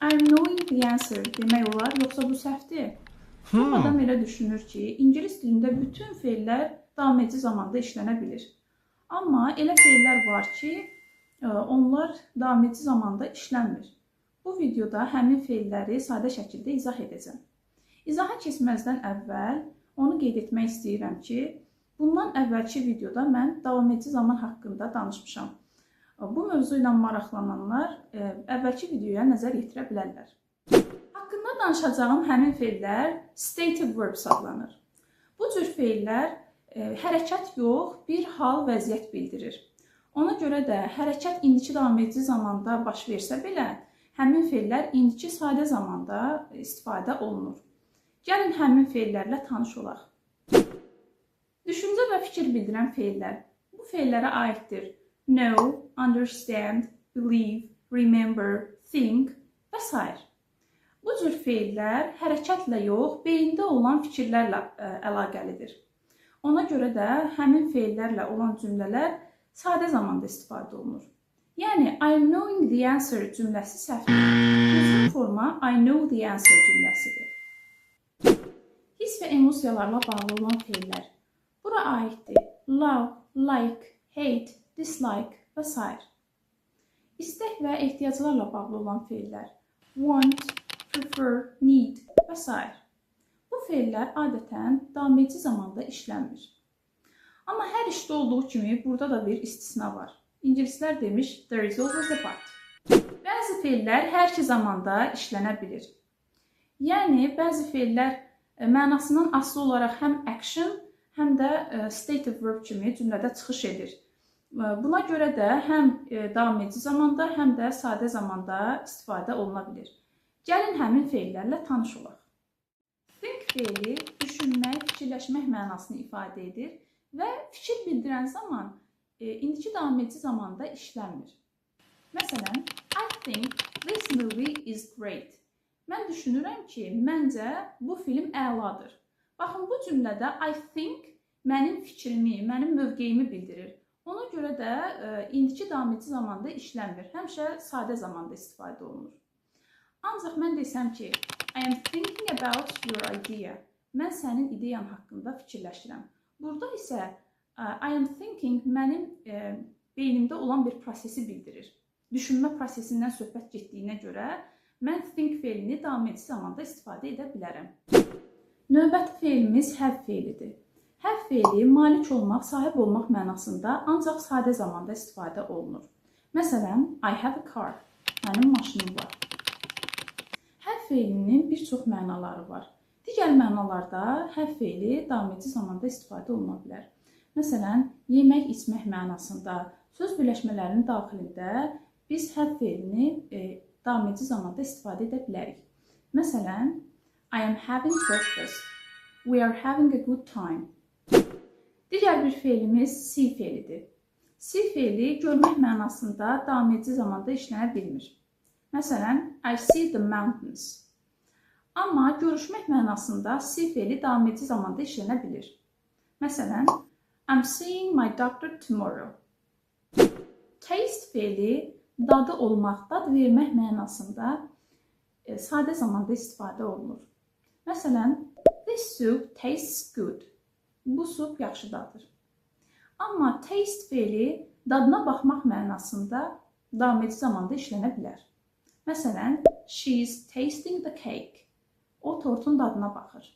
I'm knowing the answer demək olar, yoxsa bu səhvdir? Çox adam elə düşünür ki, ingilis dilində bütün fe'llər davam edici zamanda işlənə bilir. Amma elə fe'llər var ki, onlar davam edici zamanda işlənmir. Bu videoda həmin fe'lləri sadə şəkildə izah edəcəm. İzaha keçməzdən əvvəl onu qeyd etmək istəyirəm ki, bundan əvvəlki videoda mən davam edici zaman haqqında danışmışam. Bu mövzu ilə maraqlananlar əvvəlki videoya nəzər yetirə bilərlər. Haqqında danışacağım həmin fe'llər stative verbs adlanır. Bu cür fe'llər hərəkət yox, bir hal, vəziyyət bildirir. Ona görə də hərəkət indiki davam edici zamanda baş versə belə, həmin fe'llər indiki sadə zamanda istifadə olunur. Gəlin həmin fe'llərlə tanış olaq. Düşüncə və fikir bildirən fe'llər. Bu fe'llərə aiddir. Know, understand, believe, remember, think və s. Bu cür fe'llər hərəkətlə yox, beyində olan fikirlərlə əlaqəlidir. Ona görə də həmin fe'llərlə olan cümlələr sadə zamanda istifadə olunur. Yəni, I'm knowing the answer cümləsi səhvdir. Düzgün forma I know the answer cümləsidir. Hiss və emosiyalarla bağlı olan fe'llər. Bura aiddir. Love, like, hate, dislike və s. İstək və ehtiyaclarla bağlı olan fe'llər. Want, prefer, need və s. Bu fe'llər adətən davam edici zamanda işlənmir. Amma hər işdə olduğu kimi burada da bir istisna var. İngilislər demiş, there is always a but. Bəzi fe'llər hər iki zamanda işlənə bilir. Yəni, bəzi fe'llər mənasından asılı olaraq həm action, həm də stative verb kimi cümlədə çıxış edir. Buna görə də həm davam edici zamanda, həm də sadə zamanda istifadə oluna bilir. Gəlin həmin fe'llərlə tanış olaq. Think fe'li düşünmək, fikirləşmək mənasını ifadə edir və fikir bildirən zaman indiki davam edici zamanda işlənmir. Məsələn, I think this movie is great. Mən düşünürəm ki, məncə bu film əladır. Baxın, bu cümlədə I think mənim fikrimi, mənim mövqeyimi bildirir. Ona görə də indiki davam edici zamanda işlənmir. Həmişə sadə zamanda istifadə olunur. Ancaq mən desəm ki, I am thinking about your idea. Mən sənin ideyan haqqında fikirləşirəm. Burada isə I am thinking mənim beynimdə olan bir prosesi bildirir. Düşünmə prosesindən söhbət getdiyinə görə mən think fe'lini davam edici zamanda istifadə edə bilərəm. Növbəti fe'limiz have fe'lidir. Have fe'li malik olmaq, sahib olmaq mənasında ancaq sadə zamanda istifadə olunur. Məsələn, I have a car. Mənim maşınım var. Have fe'linin bir çox mənaları var. Digər mənalarda have fe'li davam edici zamanda istifadə oluna bilər. Məsələn, yemək, içmək mənasında söz birləşmələrinin daxilində biz have fe'lini davam edici zamanda istifadə edə bilərik. Məsələn, I am having breakfast. We are having a good time. Digər bir fe'limiz see fe'lidir. See fe'li görmək mənasında davam edici zamanda işlənə bilmir. Məsələn, I see the mountains. Amma görüşmək mənasında see fe'li davam edici zamanda işlənə bilir. Məsələn, I'm seeing my doctor tomorrow. Taste fe'li dadı olmaq, dad vermək mənasında sadə zamanda istifadə olunur. Məsələn, this soup tastes good. Bu sup yaxşı dadır. Amma taste fe'li dadına baxmaq mənasında davam edici zamanda işlənə bilər. Məsələn, she is tasting the cake. O tortun dadına baxır.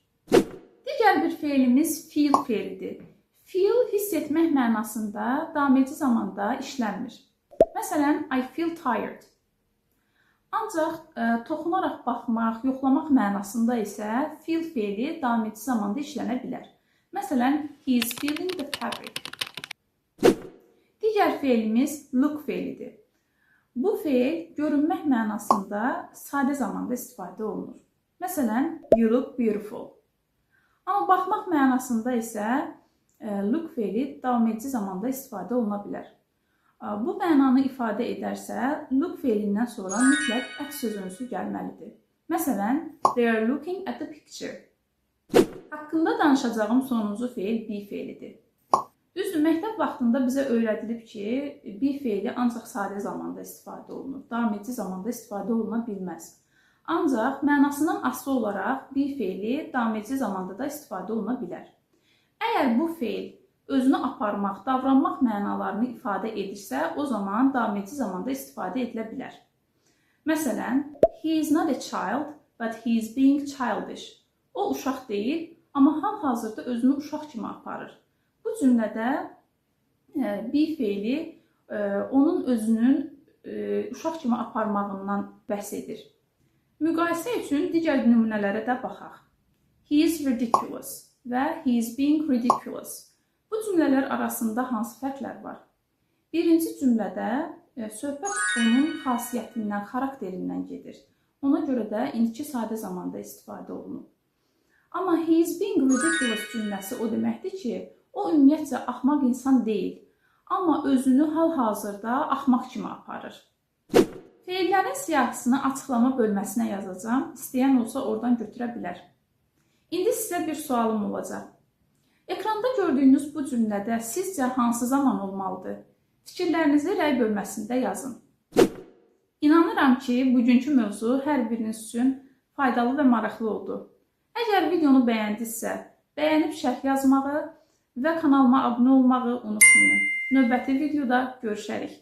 Digər bir fe'limiz feel fe'lidir. Feel hiss etmək mənasında davam edici zamanda işlənmir. Məsələn, I feel tired. Ancaq toxunaraq baxmaq, yoxlamaq mənasında isə feel fe'li davam edici zamanda işlənə bilər. Məsələn, he is feeling the fabric. Digər fe'limiz look fe'lidir. Bu fe'l görünmək mənasında sadə zamanda istifadə olunur. Məsələn, you look beautiful. Amma baxmaq mənasında isə look fe'li davam edici zamanda istifadə oluna bilər. Bu mənanı ifadə edərsə, look fe'lindən sonra mütləq at sözünüzü gəlməlidir. Məsələn, they are looking at the picture. Haqqında danışacağım sonuncu fe'l be fe'lidir. Düzdür, məktəb vaxtında bizə öyrədilib ki, be fe'li ancaq sadə zamanda istifadə olunur. Davam edici zamanda istifadə oluna bilməz. Ancaq mənasından asılı olaraq be feili daim edici zamanda da istifadə oluna bilər. Əgər bu feil özünü aparmaq, davranmaq mənalarını ifadə edirsə, o zaman daim edici zamanda istifadə edilə bilər. Məsələn, he is not a child, but he is being childish. O uşaq deyil, amma hal-hazırda özünü uşaq kimi aparır. Bu cümlədə be feili onun özünün uşaq kimi aparmağından bəhs edir. Müqayisə üçün digər nümunələrə də baxaq. He is ridiculous və he is being ridiculous. Bu cümlələr arasında hansı fərqlər var? Birinci cümlədə söhbət onun xasiyyətindən, xarakterindən gedir. Ona görə də indiki sadə zamanda istifadə olunur. Amma he is being ridiculous cümləsi o deməkdir ki, o ümumiyyətcə axmaq insan deyil, amma özünü hal-hazırda axmaq kimi aparır. Feillərin siyahısını açıqlama bölməsinə yazacağam. İstəyən olsa oradan götürə bilər. İndi sizə bir sualım olacaq. Ekranda gördüyünüz bu cümlədə sizcə hansı zaman olmalıdır? Fikirlərinizi rəy bölməsində yazın. İnanıram ki, bugünkü mövzu hər biriniz üçün faydalı və maraqlı oldu. Əgər videonu bəyəndinizsə, bəyənib şərh yazmağı və kanalıma abunə olmağı unutmayın. Növbəti videoda görüşərik.